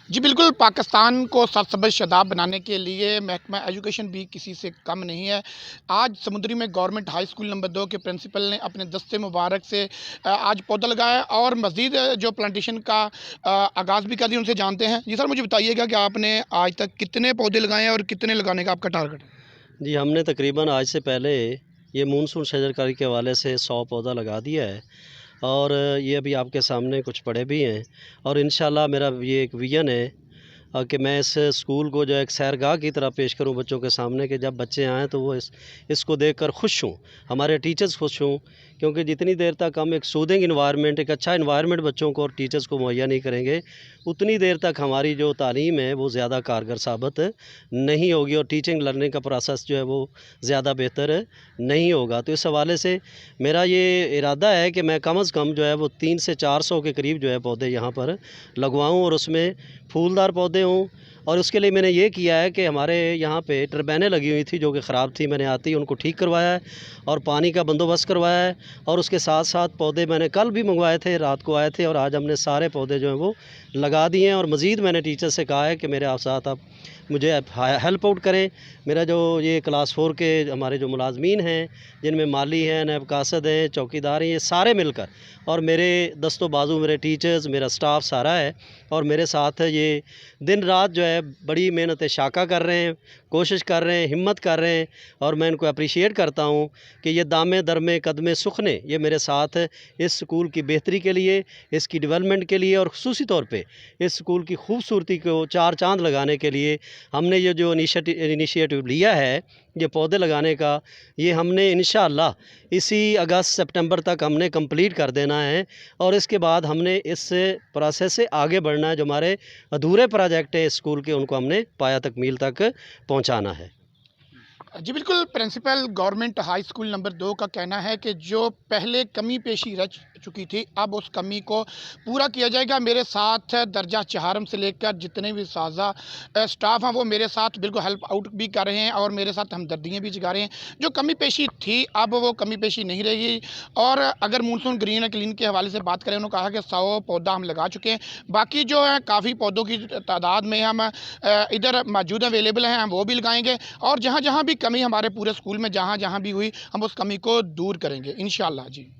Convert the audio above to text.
जी बिल्कुल, पाकिस्तान को सरसब्ज़ शादाब बनाने के लिए महकमा एजुकेशन भी किसी से कम नहीं है। आज समुंदरी में गवर्नमेंट हाई स्कूल नंबर 2 के प्रिंसिपल ने अपने दस्ते मुबारक से आज पौधा लगाया और मज़ीद जो प्लांटेशन का आगाज़ भी कर दिया, उनसे जानते हैं। जी सर, मुझे बताइएगा कि आपने आज तक कितने पौधे लगाए हैं और कितने लगाने का आपका टारगेट है? जी, हमने तकरीबन आज से पहले ये मानसून शजरकारी के हवाले से 100 पौधा लगा दिया है और ये अभी आपके सामने कुछ पड़े भी हैं और इंशाल्लाह मेरा ये एक विज़न है कि मैं इस स्कूल को जो है एक सैरगाह की तरह पेश करूं बच्चों के सामने कि जब बच्चे आएँ तो वो इसको देखकर खुश हों, हमारे टीचर्स खुश हों, क्योंकि जितनी देर तक हम एक सूदिंग एनवायरनमेंट, एक अच्छा एनवायरनमेंट बच्चों को और टीचर्स को मुहैया नहीं करेंगे, उतनी देर तक हमारी जो तालीम है वो ज़्यादा कारगर साबित नहीं होगी और टीचिंग लर्निंग का प्रोसेस जो है वो ज़्यादा बेहतर नहीं होगा। तो इस हवाले से मेरा ये इरादा है कि मैं कम अज़ कम जो है वो 300 से 400 के करीब जो है पौधे यहाँ पर लगवाऊँ और उसमें फूलदार पौधे हों। और उसके लिए मैंने ये किया है कि हमारे यहाँ पे टरबाइनें लगी हुई थी जो कि ख़राब थी, मैंने आते ही उनको ठीक करवाया है और पानी का बंदोबस्त करवाया है और उसके साथ साथ पौधे मैंने कल भी मंगवाए थे, रात को आए थे और आज हमने सारे पौधे जो हैं वो लगा दिए हैं और मज़ीद मैंने टीचर से कहा है कि मेरे आप साथ आप मुझे हेल्प आउट करें। मेरा जो ये क्लास 4 के हमारे जो मुलाजमीन हैं, जिनमें माली हैं, नायब कासद हैं, चौकीदार हैं, ये सारे मिलकर और मेरे दस्तों बाजू मेरे टीचर्स, मेरा स्टाफ सारा है और मेरे साथ ये दिन रात जो है बड़ी मेहनत शाका कर रहे हैं, कोशिश कर रहे हैं, हिम्मत कर रहे हैं और मैं इनको अप्रिशिएट करता हूँ कि ये दामे दरमे कदमे सुखने ये मेरे साथ इस स्कूल की बेहतरी के लिए, इसकी डेवलपमेंट के लिए और ख़ुसूसी तौर पे इस स्कूल की खूबसूरती को चार चाँद लगाने के लिए हमने ये जो इनिशिएटिव लिया है, ये पौधे लगाने का, ये हमने इंशाअल्लाह इसी अगस्त सितंबर तक हमने कंप्लीट कर देना है और इसके बाद हमने इस प्रोसेस से आगे बढ़ना है। जो हमारे अधूरे प्रोजेक्ट है स्कूल के, उनको हमने पाया तकमील तक पहुंचाना है। जी बिल्कुल, principal government high school number 2 का कहना है कि जो पहले कमी पेशी रह चुकी थी, अब उस कमी को पूरा किया जाएगा। मेरे साथ दर्जा चहारम से लेकर जितने भी साज़ा स्टाफ हैं वो मेरे साथ बिल्कुल हेल्प आउट भी कर रहे हैं और मेरे साथ हमदर्दियाँ भी जगा रहे हैं। जो कमी पेशी थी अब वो कमी पेशी नहीं रही और अगर मानसून ग्रीन एंड क्लीन के हवाले से बात करें, उन्होंने कहा कि 100 पौधा हम लगा चुके हैं। बाकी जो है काफ़ी पौधों की तादाद में हम इधर मौजूद अवेलेबल हैं, हम वो भी लगाएंगे और जहाँ जहाँ भी कमी हमारे पूरे स्कूल में जहाँ जहाँ भी हुई, हम उस कमी को दूर करेंगे इंशाअल्लाह। जी।